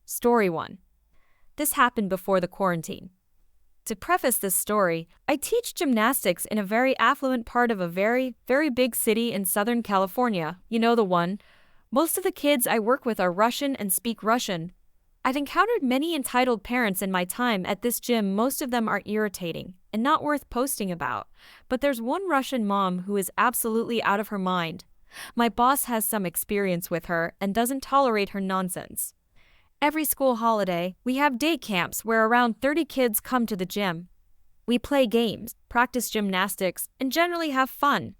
Story 1. This happened before the quarantine. To preface this story, I teach gymnastics in a very affluent part of a very, very big city in Southern California. You know the one. Most of the kids I work with are Russian and speak Russian. I've encountered many entitled parents in my time at this gym. Most of them are irritating and not worth posting about. But there's one Russian mom who is absolutely out of her mind. My boss has some experience with her and doesn't tolerate her nonsense. Every school holiday, we have day camps where around 30 kids come to the gym. We play games, practice gymnastics, and generally have fun.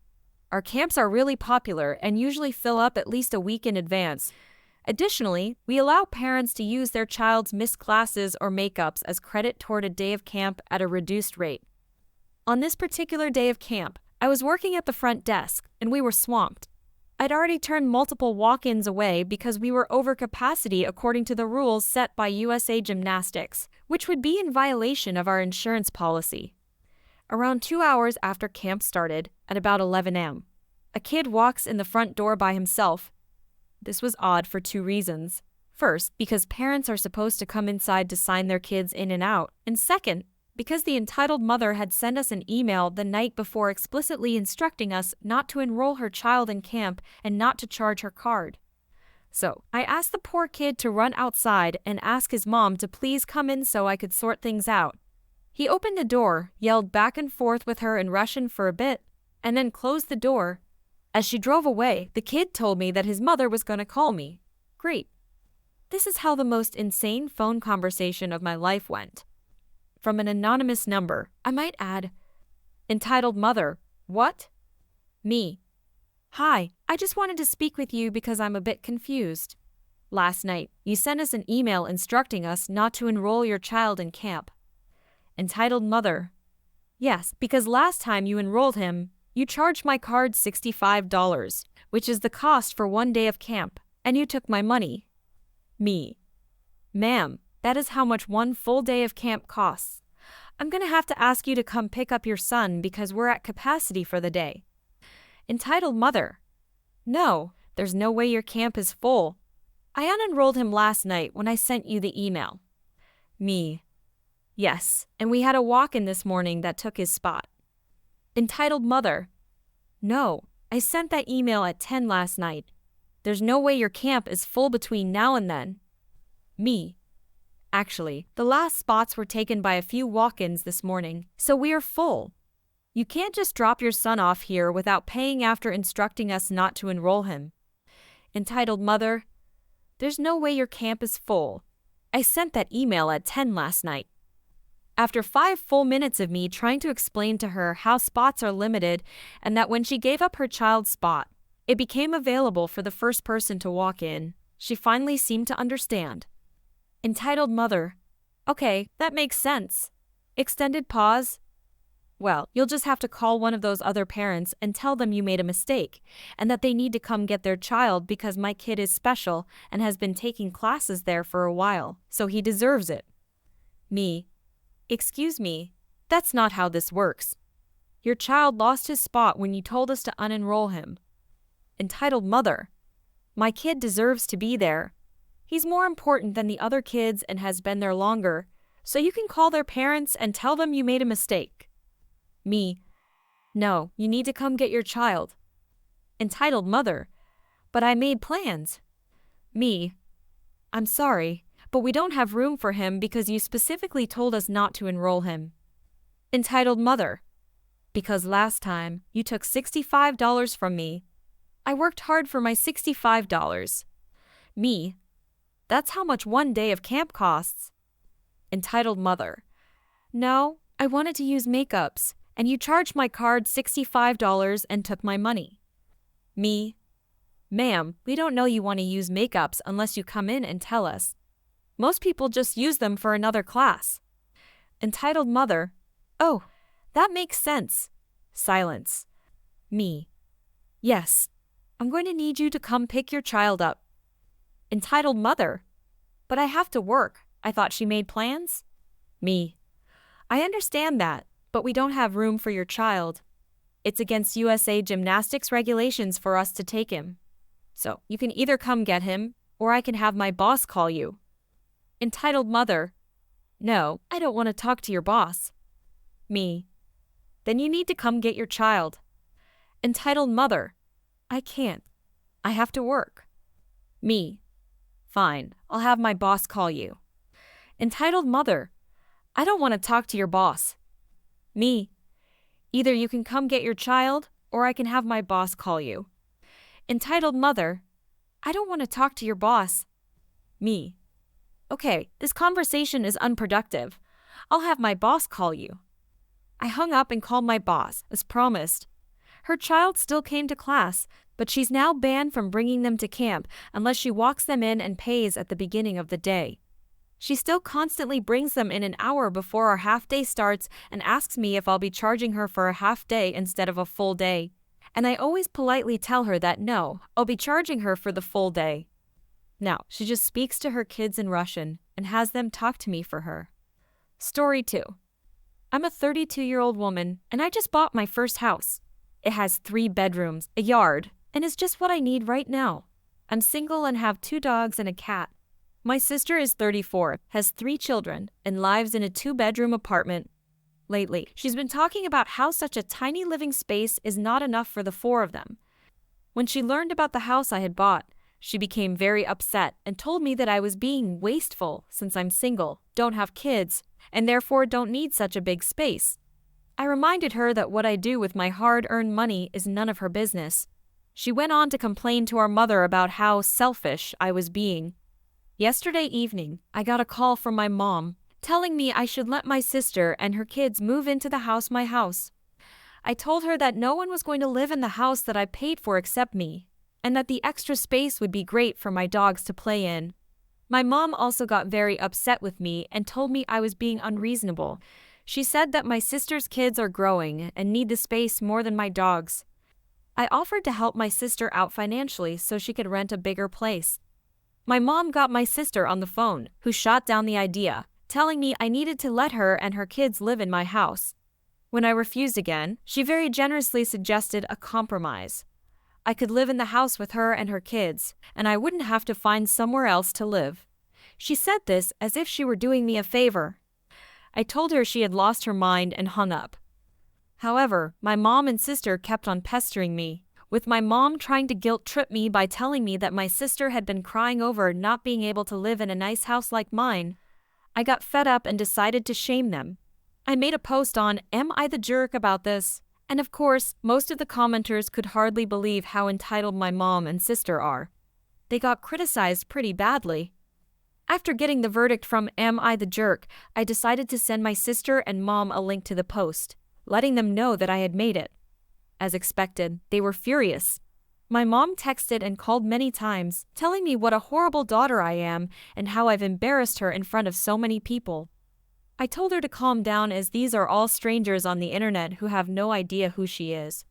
Our camps are really popular and usually fill up at least a week in advance. Additionally, we allow parents to use their child's missed classes or makeups as credit toward a day of camp at a reduced rate. On this particular day of camp, I was working at the front desk, and we were swamped. I'd already turned multiple walk-ins away because we were over capacity according to the rules set by USA Gymnastics, which would be in violation of our insurance policy. Around 2 hours after camp started, at about 11 a.m., a kid walks in the front door by himself. This was odd for 2 reasons. First, because parents are supposed to come inside to sign their kids in and out, and second, because the entitled mother had sent us an email the night before explicitly instructing us not to enroll her child in camp and not to charge her card. So, I asked the poor kid to run outside and ask his mom to please come in so I could sort things out. He opened the door, yelled back and forth with her in Russian for a bit, and then closed the door. As she drove away, the kid told me that his mother was going to call me. Great. This is how the most insane phone conversation of my life went. From an anonymous number, I might add, entitled mother, what? Me. Hi, I just wanted to speak with you because I'm a bit confused. Last night, you sent us an email instructing us not to enroll your child in camp. Entitled mother. Yes, because last time you enrolled him, you charged my card $65, which is the cost for 1 day of camp, and you took my money. Me. Ma'am, that is how much 1 full day of camp costs. I'm going to have to ask you to come pick up your son because we're at capacity for the day. Entitled mother. No, there's no way your camp is full. I unenrolled him last night when I sent you the email. Me. Yes, and we had a walk-in this morning that took his spot. Entitled mother. No, I sent that email at 10 last night. There's no way your camp is full between now and then. Me. Actually, the last spots were taken by a few walk-ins this morning, so we are full. You can't just drop your son off here without paying after instructing us not to enroll him. Entitled mother. There's no way your camp is full. I sent that email at 10 last night. After 5 full minutes of me trying to explain to her how spots are limited and that when she gave up her child's spot, it became available for the first person to walk in, she finally seemed to understand. Entitled mother. Okay, that makes sense. Extended pause. Well, you'll just have to call one of those other parents and tell them you made a mistake and that they need to come get their child because my kid is special and has been taking classes there for a while, so he deserves it. Me. Excuse me, that's not how this works. Your child lost his spot when you told us to unenroll him. Entitled mother. My kid deserves to be there. He's more important than the other kids and has been there longer, so you can call their parents and tell them you made a mistake. Me. No, you need to come get your child. Entitled mother. But I made plans. Me. I'm sorry, but we don't have room for him because you specifically told us not to enroll him. Entitled mother. Because last time, you took $65 from me. I worked hard for my $65. Me. That's how much 1 day of camp costs. Entitled mother. No, I wanted to use makeups, and you charged my card $65 and took my money. Me. Ma'am, we don't know you want to use makeups unless you come in and tell us. Most people just use them for another class. Entitled mother. Oh, that makes sense. Silence. Me. Yes. I'm going to need you to come pick your child up. Entitled mother. But I have to work. I thought she made plans. Me. I understand that, but we don't have room for your child. It's against USA Gymnastics regulations for us to take him. So, you can either come get him, or I can have my boss call you. Entitled mother. No, I don't want to talk to your boss. Me. Then you need to come get your child. Entitled mother. I can't. I have to work. Me. Fine, I'll have my boss call you. Entitled mother. I don't want to talk to your boss. Me. Either you can come get your child, or I can have my boss call you. Entitled mother. I don't want to talk to your boss. Me. Okay, this conversation is unproductive. I'll have my boss call you. I hung up and called my boss, as promised. Her child still came to class, but she's now banned from bringing them to camp unless she walks them in and pays at the beginning of the day. She still constantly brings them in an hour before our half-day starts and asks me if I'll be charging her for a half-day instead of a full day. And I always politely tell her that no, I'll be charging her for the full day. Now, she just speaks to her kids in Russian and has them talk to me for her. Story 2. I'm a 32-year-old woman, and I just bought my first house. It has 3 bedrooms, a yard, and is just what I need right now. I'm single and have 2 dogs and a cat. My sister is 34, has 3 children, and lives in a 2-bedroom apartment. Lately, she's been talking about how such a tiny living space is not enough for the 4 of them. When she learned about the house I had bought, she became very upset and told me that I was being wasteful since I'm single, don't have kids, and therefore don't need such a big space. I reminded her that what I do with my hard-earned money is none of her business. She went on to complain to our mother about how selfish I was being. Yesterday evening, I got a call from my mom, telling me I should let my sister and her kids move into the house my house. I told her that no one was going to live in the house that I paid for except me, and that the extra space would be great for my dogs to play in. My mom also got very upset with me and told me I was being unreasonable. She said that my sister's kids are growing and need the space more than my dogs. I offered to help my sister out financially so she could rent a bigger place. My mom got my sister on the phone, who shot down the idea, telling me I needed to let her and her kids live in my house. When I refused again, she very generously suggested a compromise. I could live in the house with her and her kids, and I wouldn't have to find somewhere else to live. She said this as if she were doing me a favor. I told her she had lost her mind and hung up. However, my mom and sister kept on pestering me, with my mom trying to guilt-trip me by telling me that my sister had been crying over not being able to live in a nice house like mine. I got fed up and decided to shame them. I made a post on Am I the Jerk about this? And of course, most of the commenters could hardly believe how entitled my mom and sister are. They got criticized pretty badly. After getting the verdict from Am I the Jerk, I decided to send my sister and mom a link to the post, letting them know that I had made it. As expected, they were furious. My mom texted and called many times, telling me what a horrible daughter I am and how I've embarrassed her in front of so many people. I told her to calm down as these are all strangers on the internet who have no idea who she is.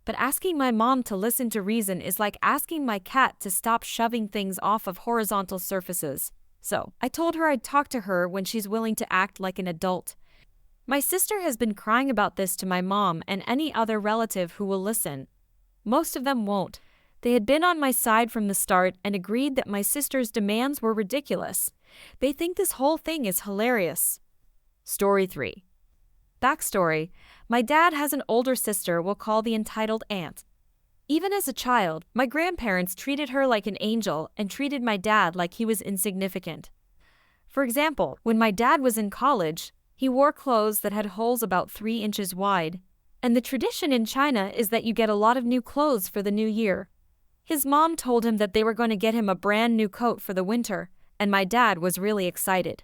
But asking my mom to listen to reason is like asking my cat to stop shoving things off of horizontal surfaces. So, I told her I'd talk to her when she's willing to act like an adult. My sister has been crying about this to my mom and any other relative who will listen. Most of them won't. They had been on my side from the start and agreed that my sister's demands were ridiculous. They think this whole thing is hilarious. Story 3. Backstory: my dad has an older sister we'll call the entitled aunt. Even as a child, my grandparents treated her like an angel and treated my dad like he was insignificant. For example, when my dad was in college, he wore clothes that had holes about 3 inches wide. And the tradition in China is that you get a lot of new clothes for the new year. His mom told him that they were going to get him a brand new coat for the winter, and my dad was really excited.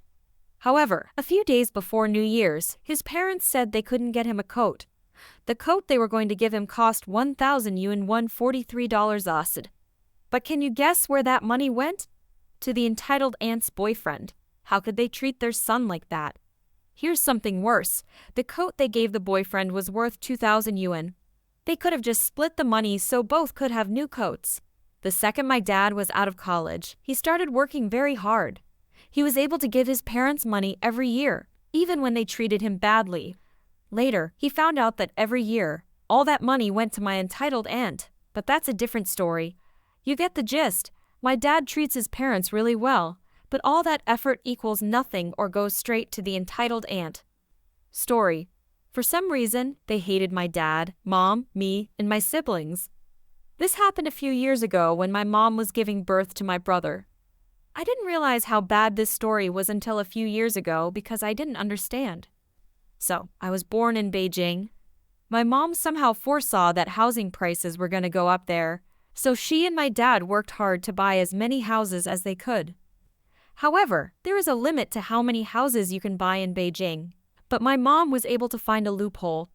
However, a few days before New Year's, his parents said they couldn't get him a coat. The coat they were going to give him cost 1,000 yuan, $143 AUD. But can you guess where that money went? To the entitled aunt's boyfriend. How could they treat their son like that? Here's something worse. The coat they gave the boyfriend was worth 2,000 yuan. They could have just split the money so both could have new coats. The second my dad was out of college, he started working very hard. He was able to give his parents money every year, even when they treated him badly. Later, he found out that every year, all that money went to my entitled aunt, but that's a different story. You get the gist. My dad treats his parents really well, but all that effort equals nothing or goes straight to the entitled aunt. Story. For some reason, they hated my dad, mom, me, and my siblings. This happened a few years ago when my mom was giving birth to my brother. I didn't realize how bad this story was until a few years ago because I didn't understand. So, I was born in Beijing. My mom somehow foresaw that housing prices were going to go up there, so she and my dad worked hard to buy as many houses as they could. However, there is a limit to how many houses you can buy in Beijing. But my mom was able to find a loophole.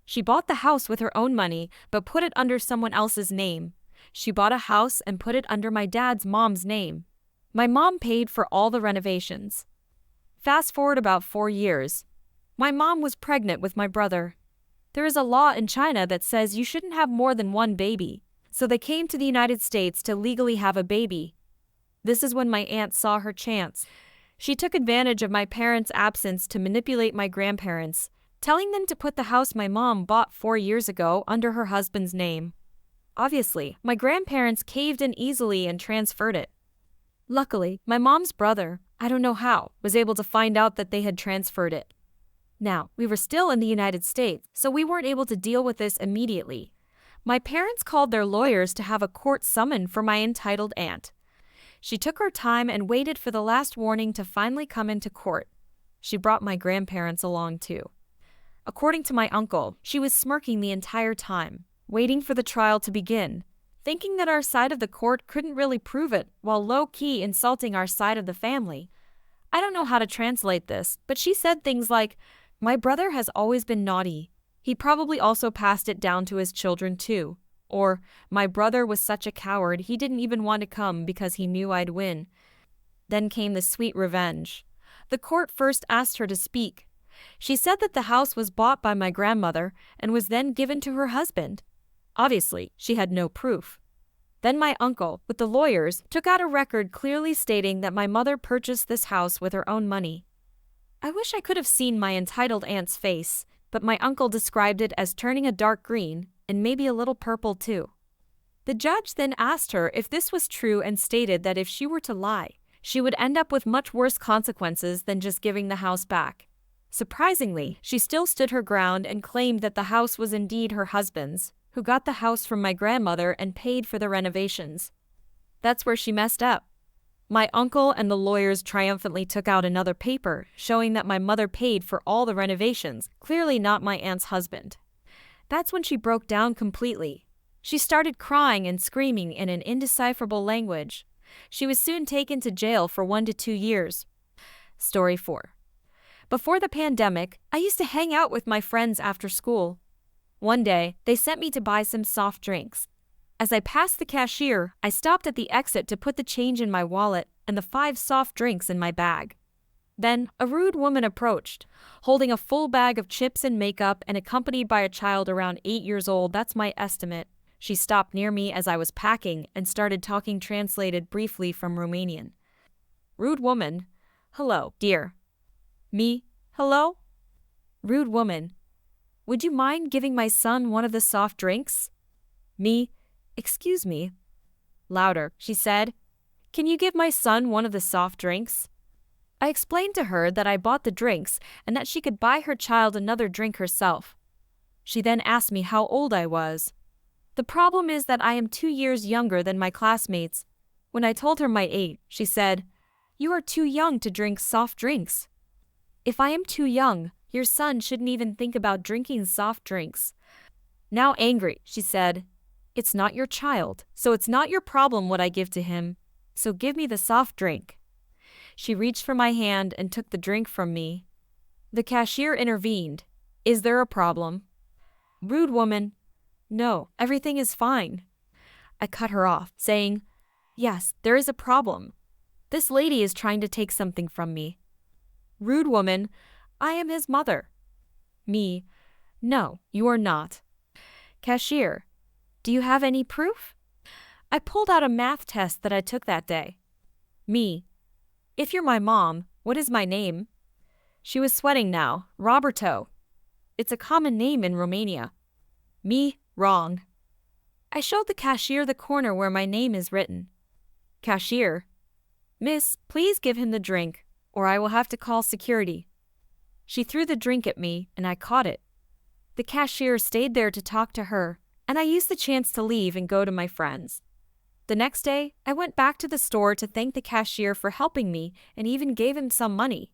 She bought the house with her own money, but put it under someone else's name. She bought a house and put it under my dad's mom's name. My mom paid for all the renovations. Fast forward about 4 years. My mom was pregnant with my brother. There is a law in China that says you shouldn't have more than one baby, so they came to the United States to legally have a baby. This is when my aunt saw her chance. She took advantage of my parents' absence to manipulate my grandparents, telling them to put the house my mom bought 4 years ago under her husband's name. Obviously, my grandparents caved in easily and transferred it. Luckily, my mom's brother, I don't know how, was able to find out that they had transferred it. Now, we were still in the United States, so we weren't able to deal with this immediately. My parents called their lawyers to have a court summoned for my entitled aunt. She took her time and waited for the last warning to finally come into court. She brought my grandparents along too. According to my uncle, she was smirking the entire time, waiting for the trial to begin, thinking that our side of the court couldn't really prove it, while low-key insulting our side of the family. I don't know how to translate this, but she said things like, "My brother has always been naughty. He probably also passed it down to his children too." Or, "My brother was such a coward he didn't even want to come because he knew I'd win." Then came the sweet revenge. The court first asked her to speak. She said that the house was bought by my grandmother and was then given to her husband. Obviously, she had no proof. Then my uncle, with the lawyers, took out a record clearly stating that my mother purchased this house with her own money. I wish I could have seen my entitled aunt's face, but my uncle described it as turning a dark green, and maybe a little purple too. The judge then asked her if this was true and stated that if she were to lie, she would end up with much worse consequences than just giving the house back. Surprisingly, she still stood her ground and claimed that the house was indeed her husband's, who got the house from my grandmother and paid for the renovations. That's where she messed up. My uncle and the lawyers triumphantly took out another paper showing that my mother paid for all the renovations, clearly not my aunt's husband. That's when she broke down completely. She started crying and screaming in an indecipherable language. She was soon taken to jail for 1 to 2 years. Story 4. Before the pandemic, I used to hang out with my friends after school. One day, they sent me to buy some soft drinks. As I passed the cashier, I stopped at the exit to put the change in my wallet and the 5 soft drinks in my bag. Then, a rude woman approached, holding a full bag of chips and makeup and accompanied by a child around 8 years old, that's my estimate. She stopped near me as I was packing and started talking translated briefly from Romanian. Rude woman: "Hello, dear." Me: "Hello?" Rude woman: "Would you mind giving my son one of the soft drinks?" Me: "Excuse me." Louder, she said, "Can you give my son one of the soft drinks?" I explained to her that I bought the drinks and that she could buy her child another drink herself. She then asked me how old I was. The problem is that I am 2 years younger than my classmates. When I told her my age, she said, "You are too young to drink soft drinks." If I am too young, your son shouldn't even think about drinking soft drinks. Now angry, she said, "It's not your child, so it's not your problem what I give to him. So give me the soft drink." She reached for my hand and took the drink from me. The cashier intervened. "Is there a problem?" Rude woman: "No, everything is fine." I cut her off, saying, "Yes, there is a problem. This lady is trying to take something from me." Rude woman: "I am his mother." Me: "No, you are not." Cashier: "Do you have any proof?" I pulled out a math test that I took that day. Me: "If you're my mom, what is my name?" She was sweating now. Roberto. It's a common name in Romania. Me: "Wrong." I showed the cashier the corner where my name is written. Cashier: "Miss, please give him the drink, or I will have to call security." She threw the drink at me, and I caught it. The cashier stayed there to talk to her, and I used the chance to leave and go to my friends. The next day, I went back to the store to thank the cashier for helping me and even gave him some money.